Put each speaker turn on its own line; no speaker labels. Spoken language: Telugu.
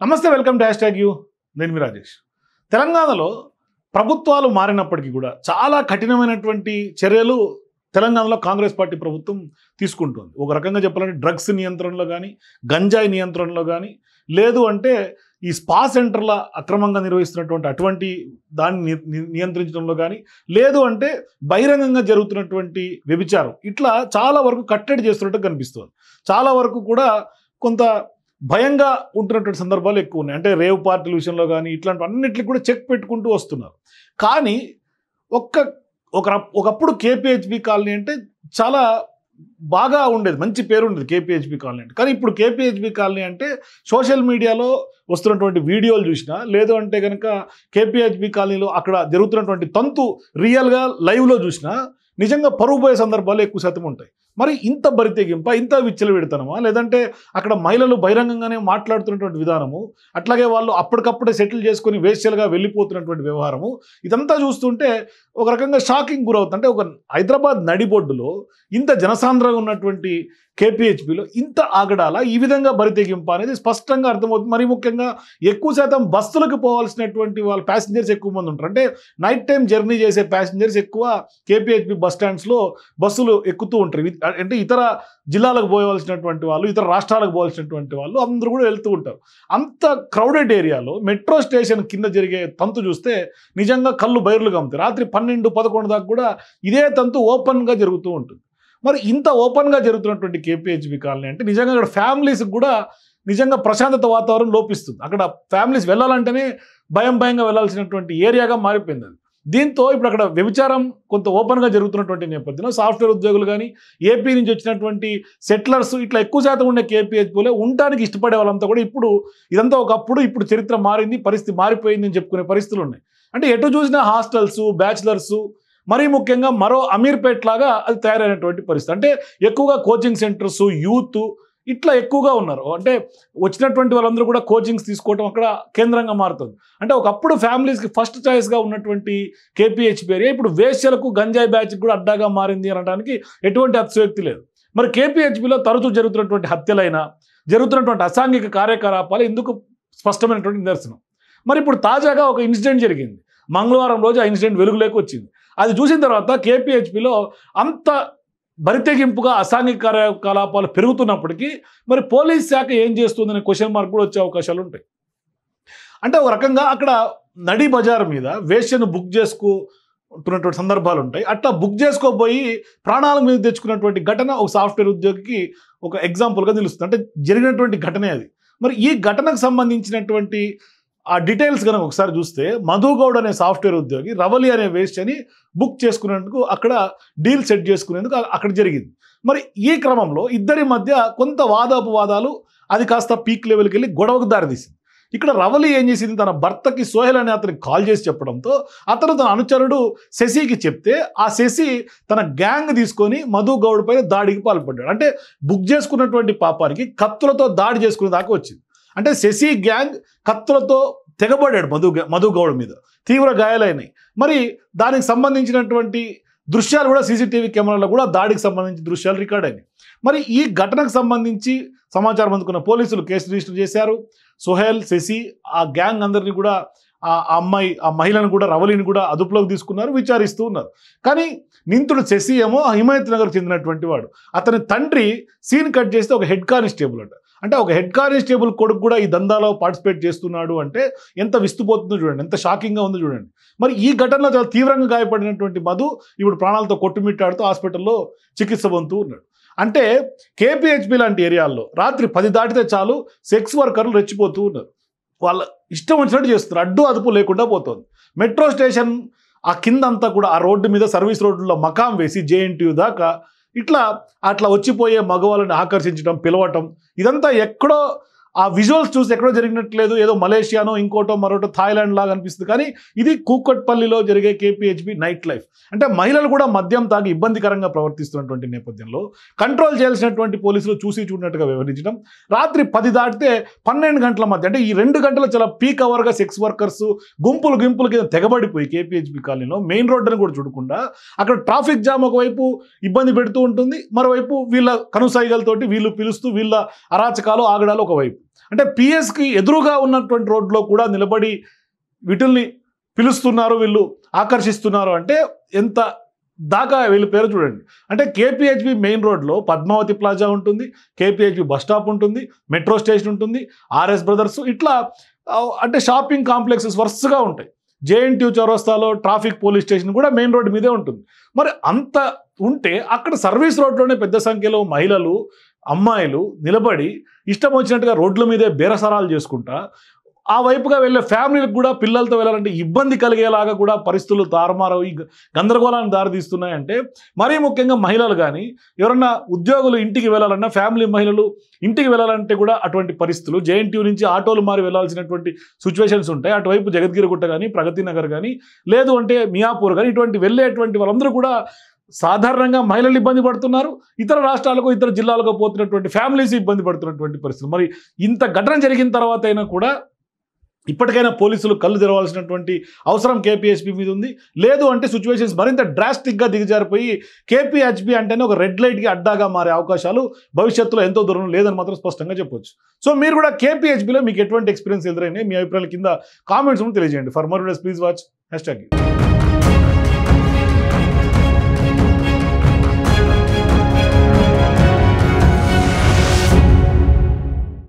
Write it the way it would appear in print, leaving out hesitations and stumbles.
నమస్తే, welcome to hash tag you. నేను మీ రాజేష్. తెలంగాణలో ప్రభుత్వాలు మారినప్పటికీ కూడా చాలా కఠినమైనటువంటి చర్యలు తెలంగాణలో కాంగ్రెస్ పార్టీ ప్రభుత్వం తీసుకుంటుంది. ఒక రకంగా చెప్పాలంటే డ్రగ్స్ నియంత్రణలో కానీ, గంజాయి నియంత్రణలో కానీ, లేదు అంటే ఈ స్పా సెంటర్ల అక్రమంగా నిర్వహిస్తున్నటువంటి అటువంటి దాన్ని నియంత్రించడంలో కానీ, లేదు అంటే బహిరంగంగా జరుగుతున్నటువంటి వ్యభిచారం, ఇట్లా చాలా వరకు కట్టడి చేస్తున్నట్టు కనిపిస్తుంది. చాలా వరకు కూడా కొంత భయంగా ఉంటున్నటువంటి సందర్భాలు ఎక్కువ ఉన్నాయి. అంటే రేవ్ పార్టీల విషయంలో కానీ ఇట్లాంటి అన్నిటికి కూడా చెక్ పెట్టుకుంటూ వస్తున్నారు. కానీ ఒకప్పుడు కేపీహెచ్బి కాలనీ అంటే చాలా బాగా ఉండేది, మంచి పేరు ఉండేది కేపీహెచ్బి కాలనీ అంటే. కానీ ఇప్పుడు కేపీహెచ్బి కాలనీ అంటే సోషల్ మీడియాలో వస్తున్నటువంటి వీడియోలు చూసినా, లేదు అంటే కనుక కేపీహెచ్బి కాలనీలో అక్కడ జరుగుతున్నటువంటి తంతు రియల్గా లైవ్లో చూసినా నిజంగా పరువు పోయే సందర్భాలు ఎక్కువ శాతం ఉంటాయి. మరి ఇంత బరితెగింప, ఇంత విచ్చలవిడతనమా, లేదంటే అక్కడ మహిళలు బహిరంగంగానే మాట్లాడుతున్నటువంటి విధానము, అట్లాగే వాళ్ళు అప్పటికప్పుడే సెటిల్ చేసుకొని వేశ్యలుగా వెళ్ళిపోతున్నటువంటి వ్యవహారము, ఇదంతా చూస్తుంటే ఒక రకంగా షాకింగ్ గురవుతుంది. అంటే ఒక హైదరాబాద్ నడిబొడ్డులో ఇంత జనసాంద్రంగా ఉన్నటువంటి కేపీహెచ్బిలో ఇంత ఆగడాల, ఈ విధంగా బరితెగింప అనేది స్పష్టంగా అర్థమవుతుంది. మరి ముఖ్యంగా ఎక్కువ శాతం బస్సులకు పోవాల్సినటువంటి వాళ్ళ ప్యాసింజర్స్ ఎక్కువ మంది ఉంటారు. అంటే నైట్ టైం జర్నీ చేసే ప్యాసింజర్స్ ఎక్కువ కేపీహెచ్బి బస్ స్టాండ్స్లో బస్సులు ఎక్కుతూ ఉంటారు. అంటే ఇతర జిల్లాలకు పోవాల్సినటువంటి వాళ్ళు, ఇతర రాష్ట్రాలకు పోవాల్సినటువంటి వాళ్ళు అందరూ కూడా వెళ్తూ ఉంటారు. అంత క్రౌడెడ్ ఏరియాలో మెట్రో స్టేషన్ కింద జరిగే తంతు చూస్తే నిజంగా కళ్ళు బైర్లుగా ఉంటాయి. రాత్రి 12-11 దాకా కూడా ఇదే తంతు ఓపెన్గా జరుగుతూ ఉంటుంది. మరి ఇంత ఓపెన్గా జరుగుతున్నటువంటి కేపీహెచ్బి కాలనీ అంటే నిజంగా అక్కడ ఫ్యామిలీస్కి కూడా నిజంగా ప్రశాంతత వాతావరణం లోపిస్తుంది. అక్కడ ఫ్యామిలీస్ వెళ్ళాలంటేనే భయంగా వెళ్ళాల్సినటువంటి ఏరియాగా మారిపోయింది అది. దీంతో ఇప్పుడు అక్కడ వ్యభిచారం కొంత ఓపెన్గా జరుగుతున్నటువంటి నేపథ్యంలో సాఫ్ట్వేర్ ఉద్యోగులు కానీ, ఏపీ నుంచి వచ్చినటువంటి సెటిలర్స్, ఇట్లా ఎక్కువ శాతం ఉండే కేపీహెచ్బిలో ఉండటానికి ఇష్టపడే వాళ్ళంతా కూడా ఇప్పుడు ఇదంతా ఒకప్పుడు, ఇప్పుడు చరిత్ర మారింది, పరిస్థితి మారిపోయింది అని చెప్పుకునే పరిస్థితులు ఉన్నాయి. అంటే ఎటు చూసినా హాస్టల్స్, బ్యాచిలర్స్, మరీ ముఖ్యంగా మరో అమీర్పేట్ లాగా అది తయారైనటువంటి పరిస్థితి. అంటే ఎక్కువగా కోచింగ్ సెంటర్స్, యూత్ ఇట్లా ఎక్కువగా ఉన్నారు. అంటే వచ్చినటువంటి వాళ్ళందరూ కూడా కోచింగ్స్ తీసుకోవడం అక్కడ కేంద్రంగా మారుతుంది. అంటే ఒకప్పుడు ఫ్యామిలీస్కి ఫస్ట్ చాయిస్గా ఉన్నటువంటి కేపీహెచ్బి ఏరియా ఇప్పుడు వేశ్యలకు, గంజాయి బ్యాచ్కి కూడా అడ్డాగా మారింది అనడానికి ఎటువంటి అతిశయోక్తి లేదు. మరి కేపీహెచ్బిలో తరచూ జరుగుతున్నటువంటి హత్యలైనా, జరుగుతున్నటువంటి అసాంఘిక కార్యకలాపాలు ఇందుకు స్పష్టమైనటువంటి నిదర్శనం. మరి ఇప్పుడు తాజాగా ఒక ఇన్సిడెంట్ జరిగింది. మంగళవారం రోజు ఆ ఇన్సిడెంట్ వెలుగులోకి వచ్చింది. అది చూసిన తర్వాత కేపీహెచ్బిలో అంత బరితెగింపుగా అసాంఘిక కార్యకలాపాలు పెరుగుతున్నప్పటికీ మరి పోలీస్ శాఖ ఏం చేస్తుందనే క్వశ్చన్ మార్క్ కూడా వచ్చే అవకాశాలు ఉంటాయి. అంటే ఒక రకంగా అక్కడ నడి బజార్ మీద వేశ్యను బుక్ చేసుకుంటున్నటువంటి సందర్భాలు ఉంటాయి. అట్లా బుక్ చేసుకోబోయి ప్రాణాల మీద తెచ్చుకున్నటువంటి ఘటన ఒక సాఫ్ట్వేర్ ఉద్యోగికి ఒక ఎగ్జాంపుల్గా నిలుస్తుంది. అంటే జరిగినటువంటి ఘటనే అది. మరి ఈ ఘటనకు సంబంధించినటువంటి ఆ డీటెయిల్స్ కనుక ఒకసారి చూస్తే, మధుగౌడ్ అనే సాఫ్ట్వేర్ ఉద్యోగి రవలి అనే వేశ్యని బుక్ చేసుకునేందుకు అక్కడ డీల్ సెట్ చేసుకునేందుకు అక్కడ జరిగింది. మరి ఈ క్రమంలో ఇద్దరి మధ్య కొంత వాదోపవాదాలు, అది కాస్త పీక్ లెవెల్కి వెళ్ళి గొడవకు దారితీసింది. ఇక్కడ రవలి ఏం చేసింది, తన భర్తకి సోహెల్ అనే అతనికి కాల్ చేసి చెప్పడంతో అతను తన అనుచరుడు శశికి చెప్తే ఆ శశి తన గ్యాంగ్ తీసుకొని మధుగౌడ్ పైన దాడికి పాల్పడ్డాడు. అంటే బుక్ చేసుకున్నటువంటి పాపానికి కత్తులతో దాడి చేసుకునే దాకా వచ్చింది. అంటే శశి గ్యాంగ్ కత్తులతో తెగబడ్డాడు మధుగౌడ్ మీద, తీవ్ర గాయాలైనాయి. మరి దానికి సంబంధించినటువంటి దృశ్యాలు కూడా సీసీటీవీ కెమెరాలో కూడా దాడికి సంబంధించిన దృశ్యాలు రికార్డ్ అయినాయి. మరి ఈ ఘటనకు సంబంధించి సమాచారం అందుకున్న పోలీసులు కేసు రిజిస్టర్ చేశారు. సోహెల్, శశి, ఆ గ్యాంగ్ అందరినీ కూడా, ఆ మహిళను కూడా, రవలిని కూడా అదుపులోకి తీసుకున్నారు, విచారిస్తూ ఉన్నారు. కానీ నిందితుడు శశి ఏమో హిమాయత్ నగర్ చెందినటువంటి వాడు. అతని తండ్రి సీన్ కట్ చేస్తే ఒక హెడ్ కానిస్టేబుల్ అట. అంటే ఒక హెడ్ కానిస్టేబుల్ కొడుకు కూడా ఈ దందాలో పార్టిసిపేట్ చేస్తున్నాడు అంటే ఎంత విస్తుపోతుందో చూడండి, ఎంత షాకింగ్గా ఉందో చూడండి. మరి ఈ ఘటనలో చాలా తీవ్రంగా గాయపడినటువంటి మధు ఇప్పుడు ప్రాణాలతో కొట్టుమిట్టాడుతూ హాస్పిటల్లో చికిత్స పొందుతూ ఉన్నాడు. అంటే కేపీహెచ్బి లాంటి ఏరియాల్లో రాత్రి 10 దాటితే చాలు సెక్స్ వర్కర్లు రెచ్చిపోతూ ఉన్నారు. వాళ్ళ ఇష్టం వచ్చినట్టు చేస్తున్నారు, అడ్డు అదుపు లేకుండా పోతుంది. మెట్రో స్టేషన్ ఆ కిందంతా కూడా ఆ రోడ్డు మీద సర్వీస్ రోడ్డులో మకాం వేసి జేఎన్టీయూ దాకా అట్లా వచ్చిపోయే మగవాళ్ళని ఆకర్షించడం, పిలవటం, ఇదంతా ఎక్కడో ఆ విజువల్స్ చూసి ఎక్కడో జరిగినట్లేదు, ఏదో మలేషియానో ఇంకోటో మరోటో థాయిలాండ్ లాగా అనిపిస్తుంది. కానీ ఇది కూకట్పల్లిలో జరిగే కేపీహెచ్బి నైట్ లైఫ్. అంటే మహిళలు కూడా మద్యం తాగి ఇబ్బందికరంగా ప్రవర్తిస్తున్నటువంటి నేపథ్యంలో కంట్రోల్ చేయాల్సినటువంటి పోలీసులు చూసి చూడనట్టుగా వ్యవహరించడం, రాత్రి 10 దాటితే 12 గంటల మధ్య, అంటే ఈ 2 గంటలు చాలా పీక్ అవర్గా సెక్స్ వర్కర్స్ గుంపులు కింద తెగబడిపోయి కేపీహెచ్బి కాలనీలో మెయిన్ రోడ్డుని కూడా చూడకుండా అక్కడ ట్రాఫిక్ జామ్ ఒకవైపు ఇబ్బంది పెడుతూ ఉంటుంది, మరోవైపు వీళ్ళ కనుసైగలతోటి వీళ్ళు పిలుస్తూ వీళ్ళ అరాచకాలు ఆగడాలు ఒకవైపు. అంటే పిఎస్కి ఎదురుగా ఉన్నటువంటి రోడ్లో కూడా నిలబడి వీటిల్ని పిలుస్తున్నారు, వీళ్ళు ఆకర్షిస్తున్నారు అంటే ఎంత దాకా వెళ్ళిపోయారో చూడండి. అంటే కేపీహెచ్బి మెయిన్ రోడ్లో పద్మావతి ప్లాజా ఉంటుంది, కేపీహెచ్బి బస్ స్టాప్ ఉంటుంది, మెట్రో స్టేషన్ ఉంటుంది, ఆర్ఎస్ బ్రదర్స్, ఇట్లా అంటే షాపింగ్ కాంప్లెక్సెస్ వరుసగా ఉంటాయి. జేఎన్టీయూ చౌరస్తాలో ట్రాఫిక్ పోలీస్ స్టేషన్ కూడా మెయిన్ రోడ్డు మీదే ఉంటుంది. మరి అంత ఉంటే అక్కడ సర్వీస్ రోడ్లోనే పెద్ద సంఖ్యలో మహిళలు, అమ్మాయిలు నిలబడి ఇష్టం వచ్చినట్టుగా రోడ్ల మీదే బేరసరాలు చేసుకుంటా ఆ వైపుగా వెళ్ళే ఫ్యామిలీలకు కూడా పిల్లలతో వెళ్ళాలంటే ఇబ్బంది కలిగేలాగా కూడా పరిస్థితులు తారుమారవు, ఈ గందరగోళాన్ని దారితీస్తున్నాయంటే మరీ ముఖ్యంగా మహిళలు కానీ ఎవరన్నా ఉద్యోగులు ఇంటికి వెళ్ళాలన్నా, ఫ్యామిలీ మహిళలు ఇంటికి వెళ్ళాలంటే కూడా అటువంటి పరిస్థితులు. జేఎన్టీయూ నుంచి ఆటోలు మారి వెళ్ళాల్సినటువంటి సిచ్యువేషన్స్ ఉంటాయి. అటువైపు జగద్గిరిగుట్ట కానీ, ప్రగతి నగర్ కానీ, లేదు అంటే మియాపూర్ కానీ, ఇటువంటి వెళ్ళేటువంటి వాళ్ళందరూ కూడా సాధారణంగా మహిళలు ఇబ్బంది పడుతున్నారు, ఇతర రాష్ట్రాలకు ఇతర జిల్లాలకు పోతున్నటువంటి ఫ్యామిలీస్ ఇబ్బంది పడుతున్నటువంటి పరిస్థితులు. మరి ఇంత ఘటన జరిగిన తర్వాత అయినా కూడా ఇప్పటికైనా పోలీసులు కళ్ళు తెరవాల్సినటువంటి అవసరం కేపీహెచ్బి మీద ఉంది. లేదు అంటే సిచ్యువేషన్స్ మరింత డ్రాస్టిక్గా దిగజారిపోయి కేపీహెచ్బి అంటేనే ఒక రెడ్ లైట్కి అడ్డాగా మారే అవకాశాలు భవిష్యత్తులో ఎంతో దూరం లేదని మాత్రం స్పష్టంగా చెప్పొచ్చు. సో మీరు కూడా కేపీహెచ్బిలో మీకు ఎటువంటి ఎక్స్పీరియన్స్ ఎదురైనాయి, మీ అభిప్రాయాల కింద కామెంట్స్ తెలియజేయండి. For more videos please watch #.